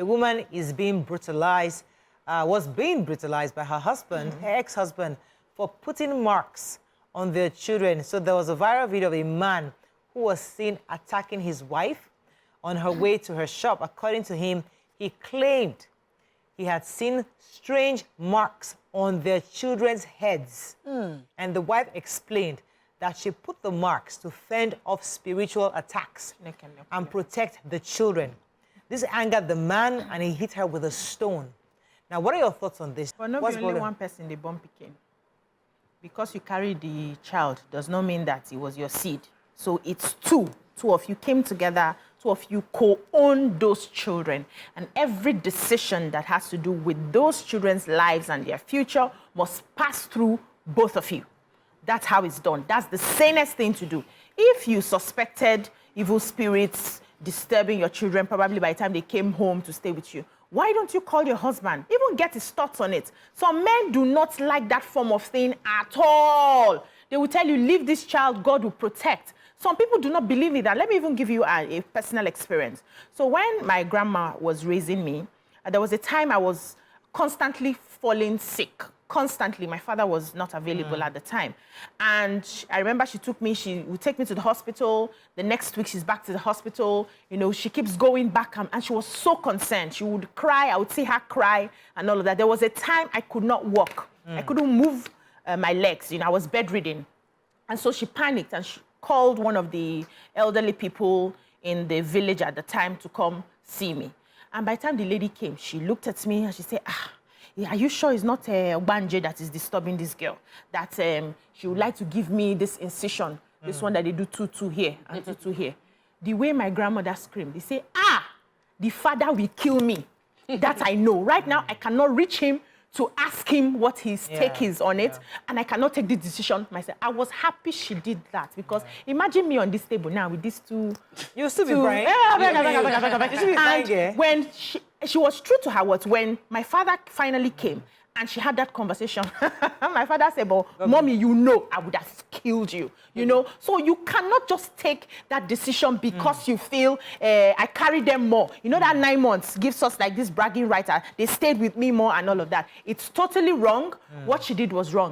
A woman is being brutalized, was being brutalized by her husband, her ex-husband, for putting marks on their children. So there was a viral video of a man who was seen attacking his wife on her way to her shop. According to him, he claimed he had seen strange marks on their children's heads. And the wife explained that she put the marks to fend off spiritual attacks and protect the children. This angered the man, and he hit her with a stone. Now, what are your thoughts on this? Well, not only one person they born picking. Because you carry the child does not mean that it was your seed. So it's two of you came together, two of you co-own those children. And every decision that has to do with those children's lives and their future must pass through both of you. That's how it's done. That's the sanest thing to do. If you suspected evil spirits disturbing your children, probably by the time they came home to stay with you, why don't you call your husband? Even get his thoughts on it. Some men do not like that form of thing at all. They will tell you, leave this child, God will protect. Some people do not believe in that. Let me even give you a personal experience. So when my grandma was raising me, there was a time I was constantly falling sick. Constantly. My father was not available at the time. And I remember she would take me to the hospital. The next week, she's back to the hospital. You know, she keeps going back, and she was so concerned. She would cry. I would see her cry and all of that. There was a time I could not walk. I couldn't move my legs. You know, I was bedridden. And so she panicked, and she called one of the elderly people in the village at the time to come see me. And by the time the lady came, she looked at me and she said, are you sure it's not Obanje that is disturbing this girl? That she would like to give me this incision, this one that they do 2-2 here and 2-2 here. The way my grandmother screamed, they say, the father will kill me. That I know. Right now, I cannot reach him to ask him what his take is on it, and I cannot take this decision myself. I was happy she did that, because imagine me on this table now with these two. You'll still be crying. And when she was true to her words, when my father finally came and she had that conversation, my father said, but mommy, you know, I would have killed you, you know? So you cannot just take that decision because you feel I carry them more. You know that 9 months gives us like this bragging right. They stayed with me more and all of that. It's totally wrong. What she did was wrong.